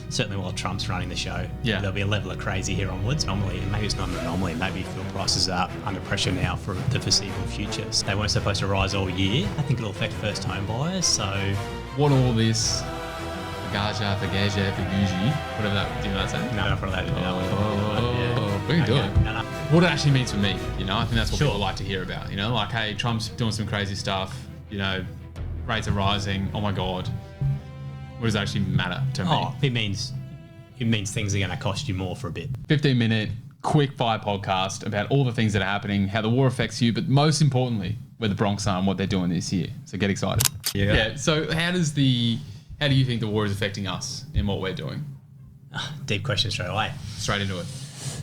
certainly while Trump's running the show, Yeah. there'll be a level of crazy here onwards. Anomaly, and maybe it's not an anomaly. Maybe fuel prices are under pressure now for the foreseeable future. So they weren't supposed to rise all year. I think it'll affect first home buyers. So What all this, Fagaja, Faguji, whatever that, do you know that saying? no, not related to that. Oh, we can do it. No. What it actually means for me, I think that's what Sure. people like to hear about. Like, hey, Trump's doing some crazy stuff. Rates are rising. Oh my God, what does it actually matter to me? Oh, it means things are going to cost you more for a bit. 15-minute quick fire podcast about all the things that are happening, how the war affects you, but most importantly, where the Bronx are and what they're doing this year. So get excited. Yeah. So how do you think the war is affecting us in what we're doing? Deep question straight away. Straight into it.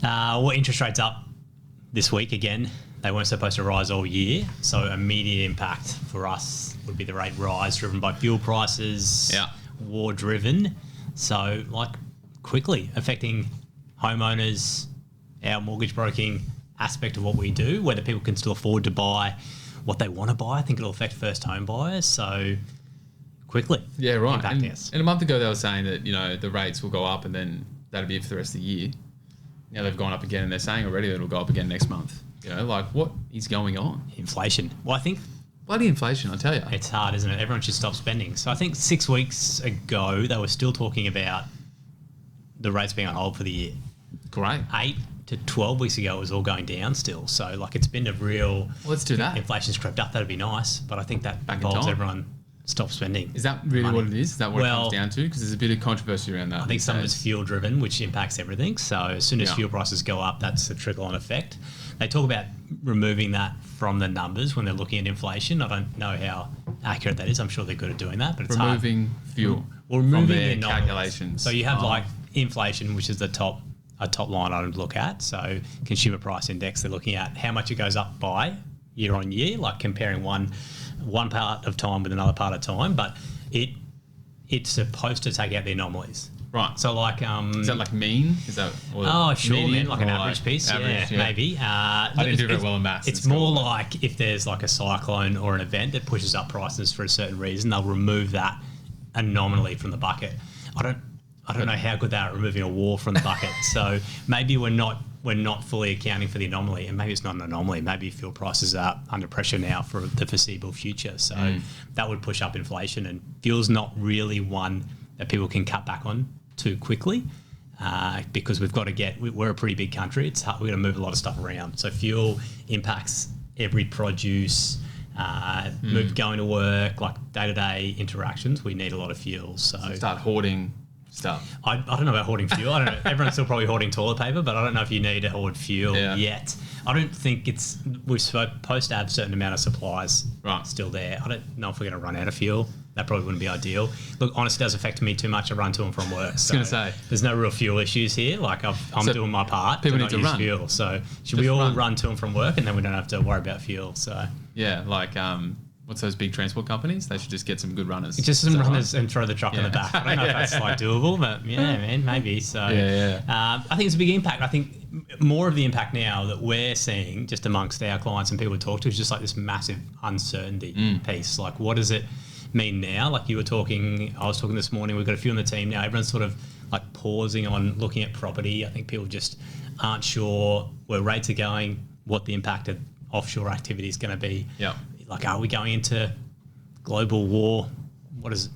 Well, interest rates up this week again. They weren't supposed to rise all year, so immediate impact for us would be the rate rise driven by fuel prices, Yeah. war driven. So quickly affecting homeowners, our mortgage broking aspect of what we do, whether people can still afford to buy what they want to buy. I think it'll affect first home buyers. So quickly. Yeah, right. Impacting us. And a month ago they were saying that, the rates will go up and then that'll be it for the rest of the year. Now they've gone up again and they're saying already that it'll go up again next month. What is going on? Inflation. Well, I think Bloody inflation, I tell you. it's hard, isn't it? Everyone should stop spending. So I think 6 weeks ago, they were still talking about the rates being on hold for the year. Great. 8 to 12 weeks ago, it was all going down still. So, it's been a real... Well, let's do that. Inflation's crept up. That'd be nice. But I think that Back in involves time. everyone stop spending. Is that really money. what it is? Is that what it Well, comes down to? Because there's a bit of controversy around that. I think some of it's fuel-driven, which impacts everything. So as soon as Yeah. fuel prices go up, that's a trickle-on effect. They talk about removing that from the numbers when they're looking at inflation. I don't know how accurate that is. I'm sure they're good at doing that, but it's hard. Removing fuel Well, from removing their the anomalies. calculations. So you have inflation, which is a top line item to look at. So consumer price index, they're looking at how much it goes up by year on year, comparing one part of time with another part of time. But it's supposed to take out the anomalies. Right. So is that mean? Is that sure, median man, an or average piece, average, yeah, maybe. I didn't do very well in maths. It's more like if there's a cyclone or an event that pushes up prices for a certain reason, they'll remove that anomaly from the bucket. I don't know how good they are at removing a war from the bucket. So maybe we're not fully accounting for the anomaly, and maybe it's not an anomaly. Maybe fuel prices are under pressure now for the foreseeable future. So that would push up inflation, and fuel's not really one that people can cut back on too quickly because we're a pretty big country. It's hard, we've got to move a lot of stuff around. So fuel impacts every produce, going to work, day-to-day interactions. We need a lot of fuel. So start hoarding stuff. I don't know about hoarding fuel. I don't know. Everyone's still probably hoarding toilet paper, but I don't know if you need to hoard fuel yet. I don't think we're supposed to have a certain amount of supplies still there. I don't know if we're going to run out of fuel. That probably wouldn't be ideal. Look, honestly, it does affect me too much. I run to and from work. I was going to say. There's no real fuel issues here. I'm doing my part. People to need not to use run. fuel. So should we all run to and from work, and then we don't have to worry about fuel? So Yeah, what's those big transport companies? They should just get some good runners. just some runners and throw the truck in the back. I don't know if that's doable, but man, maybe. So I think it's a big impact. I think more of the impact now that we're seeing just amongst our clients and people we talk to is just this massive uncertainty piece. What does it mean now? I was talking this morning, we've got a few on the team now. Everyone's sort of pausing on looking at property. I think people just aren't sure where rates are going, what the impact of offshore activity is going to be. Yeah. Are we going into global war? What does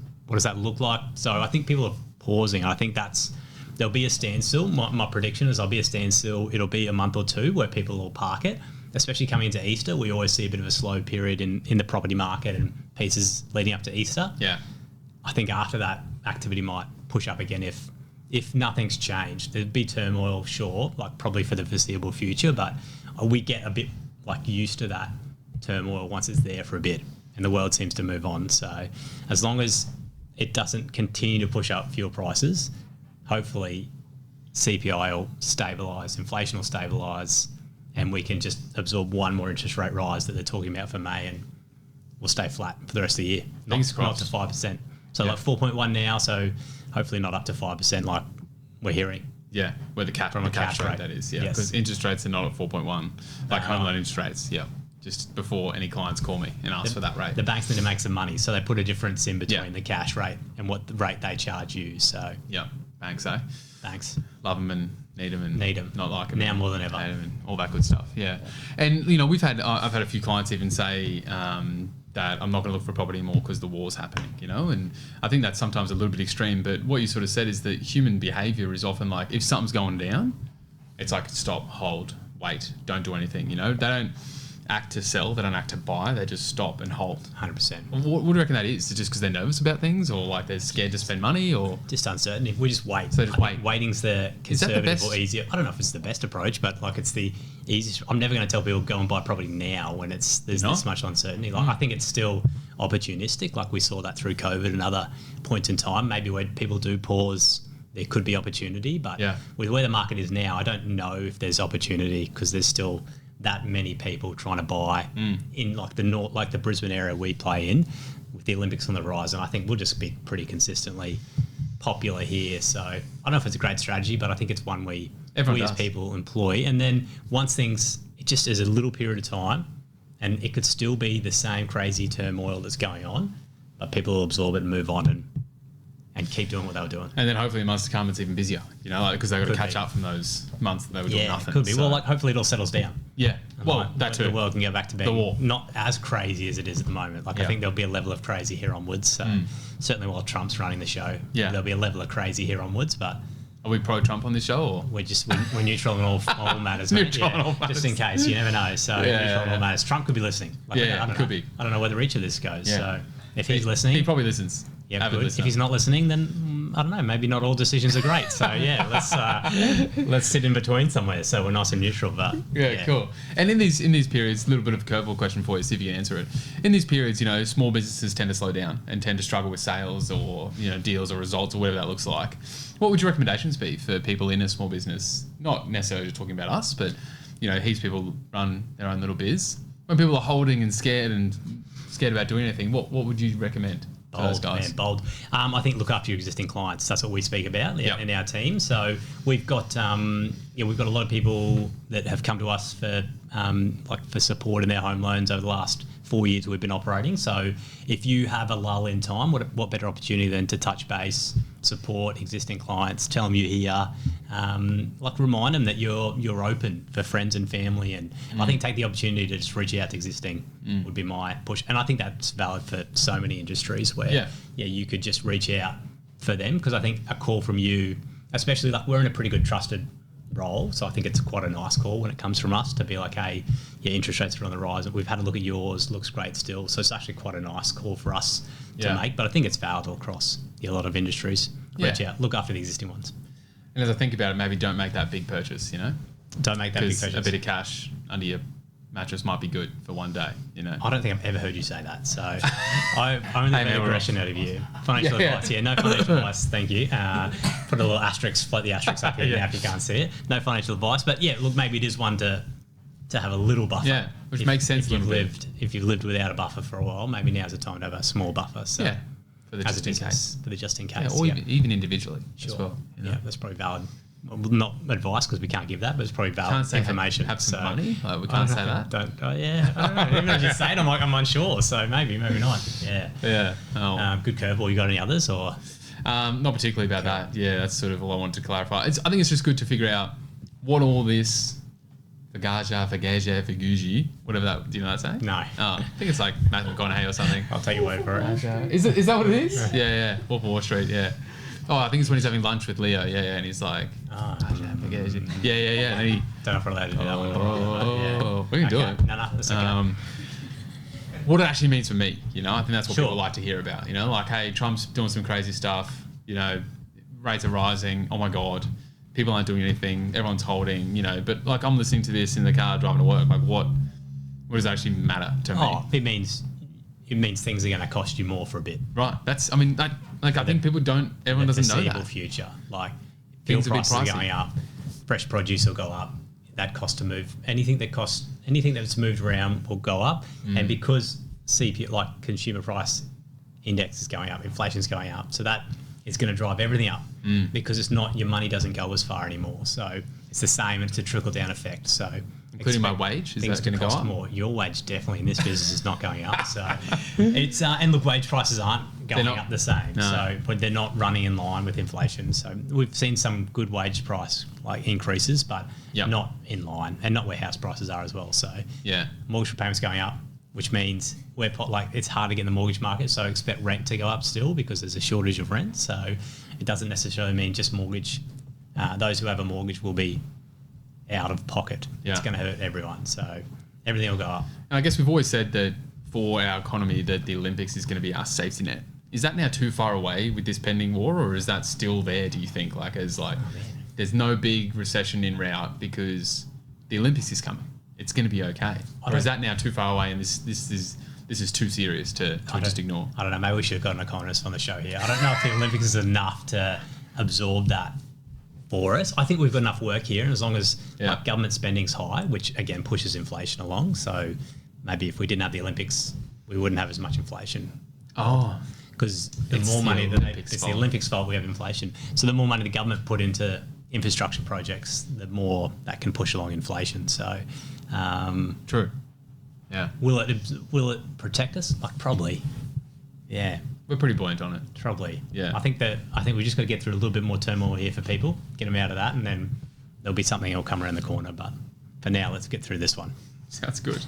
that look like? So I think people are pausing. I think there'll be a standstill. My prediction is there'll be a standstill. It'll be a month or two where people will park it, especially coming into Easter. We always see a bit of a slow period in the property market and pieces leading up to Easter. Yeah. I think after that, activity might push up again if nothing's changed. There'd be turmoil, sure, probably for the foreseeable future, but we get a bit used to that turmoil once it's there for a bit, and the world seems to move on. So as long as it doesn't continue to push up fuel prices, hopefully CPI will stabilise, inflation will stabilise, and we can just absorb one more interest rate rise that they're talking about for May, and we'll stay flat for the rest of the year. Not to 5%. So 4.1 now, so hopefully not up to 5% like we're hearing. Yeah, where the cash rate that is. Yeah, because interest rates are not at 4.1, home loan interest rates. Yeah, just before any clients call me and ask for that rate. The banks need to make some money, so they put a difference in between the cash rate and what the rate they charge you. So banks, eh? Thanks. Love them and need them, not like them. Now more than ever. Hate them and all that good stuff. Yeah. And, I've had a few clients even say that I'm not going to look for a property anymore because the war's happening, and I think that's sometimes a little bit extreme, but what you sort of said is that human behavior is often like, if something's going down, it's like, stop, hold, wait, don't do anything, They don't act to sell, they don't act to buy, they just stop and hold. 100%. What do you reckon that is? Is it just because they're nervous about things, or like they're scared to spend money, or just uncertainty? We just wait. So just wait. Waiting's the conservative or easier. I don't know if it's the best approach, but like it's the easiest. I'm never going to tell people go and buy property now when there's this much uncertainty. Like I think it's still opportunistic. Like we saw that through COVID and other points in time. Maybe where people do pause, there could be opportunity, but with where the market is now, I don't know if there's opportunity because there's still that many people trying to buy in like the Brisbane area we play in, with the Olympics on the horizon. I think we'll just be pretty consistently popular here. So I don't know if it's a great strategy, but I think it's one we as people employ. And then once it just is a little period of time, and it could still be the same crazy turmoil that's going on, but people will absorb it and move on and keep doing what they were doing. And then hopefully in months to come it's even busier, because they've got to catch up from those months that they were doing nothing. Yeah, could be. So. Well, like hopefully it all settles down. Yeah, well, that too. The world can go back to being the war. Not as crazy as it is at the moment. Like I think there'll be a level of crazy here onwards. So certainly while Trump's running the show, there'll be a level of crazy here onwards. But are we pro-Trump on this show, or we're neutral on all matters? Neutral on all matters. Just in case, you never know. So neutral on all matters. Trump could be listening. Like, I don't know. I don't know where the reach of this goes. Yeah. So if he's listening, he probably listens. Yeah, good. If he's not listening, then I don't know. Maybe not all decisions are great. So let's sit in between somewhere. So we're nice and neutral. But cool. And in these periods, a little bit of a curveball question for you, see if you can answer it. In these periods, small businesses tend to slow down and tend to struggle with sales or deals or results or whatever that looks like. What would your recommendations be for people in a small business? Not necessarily just talking about us, but heaps of people run their own little biz. When people are holding and scared about doing anything, what would you recommend? Bold, man, bold. I think look after your existing clients. That's what we speak about in our team. So we've got a lot of people that have come to us for support in their home loans over the last 4 years we've been operating. So if you have a lull in time, what better opportunity than to touch base, support existing clients, tell them you're here, remind them that you're open for friends and family, and I think take the opportunity to just reach out to existing would be my push. And I think that's valid for so many industries where you could just reach out for them, because I think a call from you, especially we're in a pretty good trusted role, so I think it's quite a nice call when it comes from us to be like, hey, interest rates are on the rise, we've had a look at yours, looks great still. So it's actually quite a nice call for us to make, but I think it's valid across a lot of industries. Reach out, look after the existing ones. And as I think about it, maybe don't make that big purchase, Don't make that big purchase. A bit of cash under your mattress might be good for one day, I don't think I've ever heard you say that, so I only heard aggression out of you. Financial advice, no financial advice, thank you. Put a little asterisk, float the asterisk up here now if you can't see it. No financial advice, but look, maybe it is one to have a little buffer. Yeah, which makes sense. If you've lived without a buffer for a while, maybe now's the time to have a small buffer. So for the just in case. For the just in case. Or even individually as well. Yeah, that's probably valid. Well, not advice because we can't give that, but it's probably valid information. Have some money. We can't say that. I don't know. Even if you say it, I'm unsure. So maybe not. Yeah. Yeah. Oh. Good curveball. You got any others or? Not particularly about that. Yeah, that's sort of all I wanted to clarify. I think it's just good to figure out what all this Fagaja, whatever that. Do you know that saying? No. Oh, I think it's like Matthew McConaughey or something. I'll take your word for it. Is that what it is? Yeah. Wolf of Wall Street. Yeah. Oh, I think it's when he's having lunch with Leo. Yeah, and he's like, yeah. And he, don't know if we're allowed to do that one. We can do it. No, that's okay. What it actually means for me, I think that's what people like to hear about. Like, hey, Trump's doing some crazy stuff. Rates are rising. Oh my God, people aren't doing anything. Everyone's holding. But like, I'm listening to this in the car driving to work. Like, what does it actually matter to me? It means things are going to cost you more for a bit. Right. I think people don't. Everyone doesn't know that. Future, like fuel prices are going up, fresh produce will go up. That cost to move anything that's moved around will go up, and because CPI, like consumer price index, is going up, inflation is going up, so that is going to drive everything up because it's not, your money doesn't go as far anymore. So it's the same. It's a trickle down effect. So including my wage. Is things that going to go cost up? more. Your wage definitely in this business is not going up. So it's and look, wage prices aren't going up the same. No. So but they're not running in line with inflation. So we've seen some good wage price like increases, but Yep. not in line, and not where house prices are as well. So Yeah. mortgage repayments going up, which means it's hard to get in the mortgage market. So expect rent to go up still because there's a shortage of rent. So it doesn't necessarily mean just mortgage. Those who have a mortgage will be out of pocket. Yeah. It's going to hurt everyone. So everything will go up. And I guess we've always said that for our economy that the Olympics is going to be our safety net. Is that now too far away with this pending war, or is that still there, do you think? There's no big recession in route because the Olympics is coming. It's going to be okay. Or is that now too far away and this is too serious to just ignore? I don't know. Maybe we should have got an economist on the show here. I don't know if the Olympics is enough to absorb that for us. I think we've got enough work here, and as long as government spending's high, which again pushes inflation along. So maybe if we didn't have the Olympics, we wouldn't have as much inflation. Oh, Because the more money it's the Olympics' fault we have inflation. So the more money the government put into infrastructure projects, the more that can push along inflation. So true. Yeah, will it protect us? Like probably. Yeah. we're pretty buoyant on it. Probably. Yeah. I think we just got to get through a little bit more turmoil here for people, get them out of that, and then there'll be something that'll come around the corner. But for now, let's get through this one. Sounds good.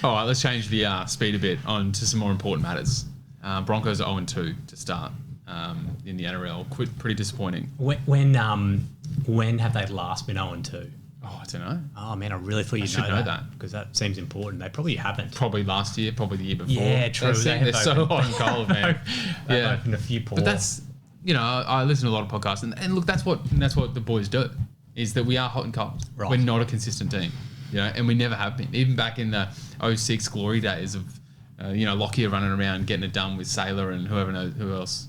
All right, let's change the speed a bit on to some more important matters. Broncos are 0-2 to start in the NRL. Pretty disappointing. When have they last been 0-2? Oh, I don't know. Oh man, I really thought you'd know that because that seems important. They probably haven't. Probably last year, probably the year before. Yeah, true. They're so hot and cold, man. They've opened a few pores. But that's, I listen to a lot of podcasts, and look, that's what the boys do, is that we are hot and cold. Right. We're not a consistent team, and we never have been. Even back in the 06 glory days of, Lockyer running around getting it done with Sailor and whoever else,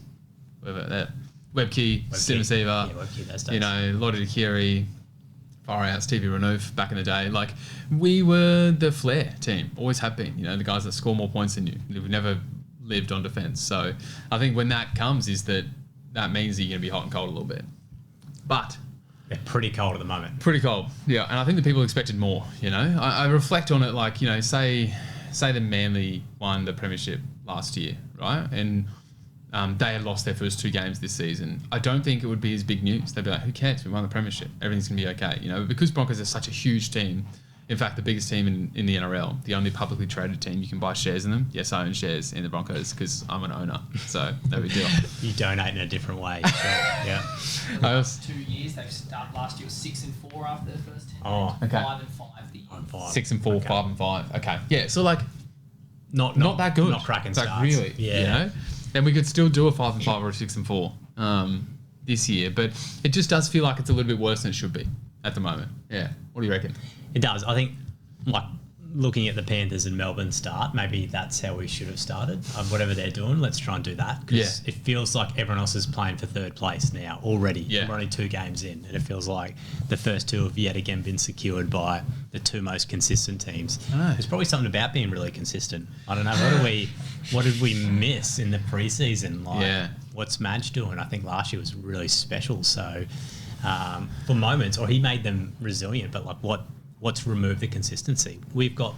Webkey, Simmasiva, Yeah, Webkey, those days. Lottie Kiri, far out, Stevie Renouf back in the day. Like, we were the flair team, always have been. The guys that score more points than you. We've never lived on defence. So I think when that comes is that means that you're going to be hot and cold a little bit. But they're pretty cold at the moment. pretty cold, yeah. And I think the people expected more, I reflect on it like, say the Manly won the premiership last year, right? And they had lost their first 2 games this season. I don't think it would be as big news. They'd be like, who cares? We won the premiership. Everything's going to be okay. But because Broncos are such a huge team, in fact, the biggest team in the NRL, the only publicly traded team, you can buy shares in them. Yes, I own shares in the Broncos because I'm an owner. So no big deal. You donate in a different way. So, yeah. The last 2 years, they've started last year was 6-4 after their first 10 Oh, games, okay. 5-5 the year. 6-4, 5-5. Okay. Yeah. So like, Not that good. Not cracking It's like, starts. really, Yeah. Then we could still do a 5-5 or a 6-4 this year, but it just does feel like it's a little bit worse than it should be at the moment. Yeah. What do you reckon? It does. I think, like, looking at the Panthers and Melbourne start, maybe that's how we should have started. Whatever they're doing, let's try and do that. Because it feels like everyone else is playing for third place now already. Yeah. We're only 2 games in, and it feels like the first 2 have yet again been secured by the 2 most consistent teams. I know. There's probably something about being really consistent. I don't know. What did we miss in the preseason? Like, what's Madge doing? I think last year was really special. So, for moments, or he made them resilient, but like what's removed the consistency? We've got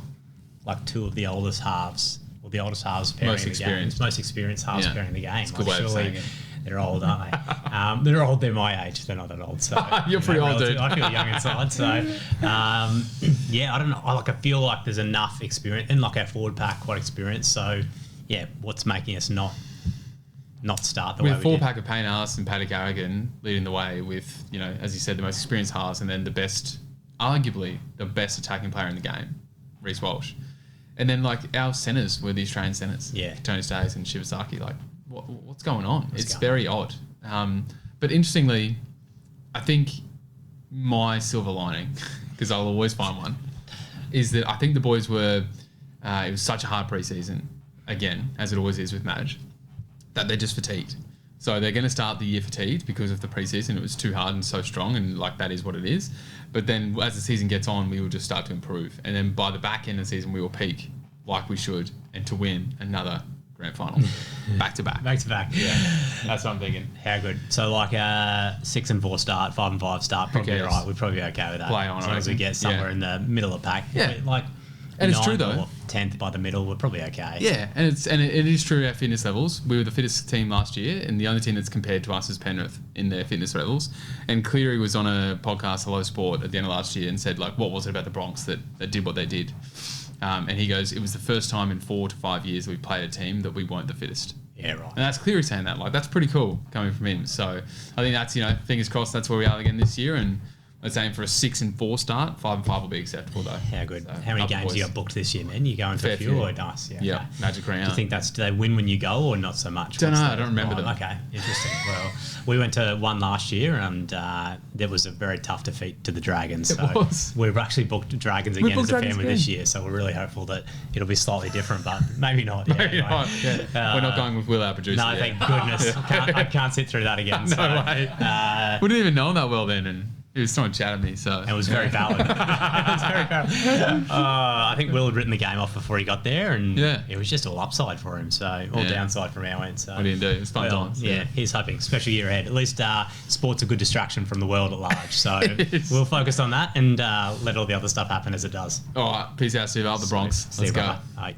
like 2 of the oldest halves, or the oldest halves pairing the game. Most experienced halves pairing the game. It's a good way of saying it. They're old, aren't they? They're old. They're my age. They're not that old. So You're pretty old, dude. I feel young inside. So I don't know. I feel like there's enough experience, and like our forward pack quite experienced. So yeah, what's making us not start the way we With a 4-pack did? of Payne Haas and Paddy Carrigan leading the way with, as you said, the most experienced halves, and then arguably the best attacking player in the game, Reece Walsh. And then, like, our centres were the Australian centres. Yeah. Tony Stays and Shibasaki. Like, what's going on? It's going very odd. But interestingly, I think my silver lining, because I'll always find one, is that I think the boys were, it was such a hard preseason, again, as it always is with Madge, that they're just fatigued. So they're going to start the year fatigued because of the preseason. It was too hard and so strong, and like that is what it is. But then as the season gets on, we will just start to improve. And then by the back end of the season, we will peak like we should, and to win another grand final, back to back. Back to back. Yeah, that's what I'm thinking. How good. So like a 6-4 start, 5-5 start, probably cares? right. We'd probably be okay with that. Play on, as long I as we reckon. get somewhere Yeah. in the middle of the pack. Yeah. Like And it's true, 9th though. or 10th by the middle, we're probably okay. Yeah, and it is true our fitness levels. We were the fittest team last year, and the only team that's compared to us is Penrith in their fitness levels. And Cleary was on a podcast, Hello Sport, at the end of last year and said, like, what was it about the Bronx that did what they did? And he goes, it was the first time in 4 to 5 years we played a team that we weren't the fittest. Yeah, right. And that's Cleary saying that. Like, that's pretty cool coming from him. So I think that's, fingers crossed that's where we are again this year. And let's aim for a 6-4 start. 5-5 will be acceptable, though. How good. So, How many other games boys. you got booked this year, man? You going for Fair a few few. or nice? Yeah. Yeah, okay. magic round. Do you think do they win when you go or not so much? Don't What's know, the- I don't remember them. Okay, interesting. Well, we went to one last year and there was a very tough defeat to the Dragons. It So was. we've actually booked Dragons We again booked as a Dragons family again. this year. So we're really hopeful that it'll be slightly different, but maybe not. Yeah, Maybe anyway. not. Yeah. We're not going with Will, our producer. No, yet. thank goodness. I can't sit through that again. No so, way. We didn't even know him that well then, and he was throwing chat at me. So It was very valid. It was very valid. I think Will had written the game off before he got there, and Yeah. it was just all upside for him. So all Yeah. downside from our end. So What do you do? It's fun times, Yeah, yeah. he's hoping, special year ahead. At least sport's a good distraction from the world at large. So It is. we'll focus on that and let all the other stuff happen as it does. all right, peace out, Steve. Up the Bronx. See Let's you, go. brother. Bye.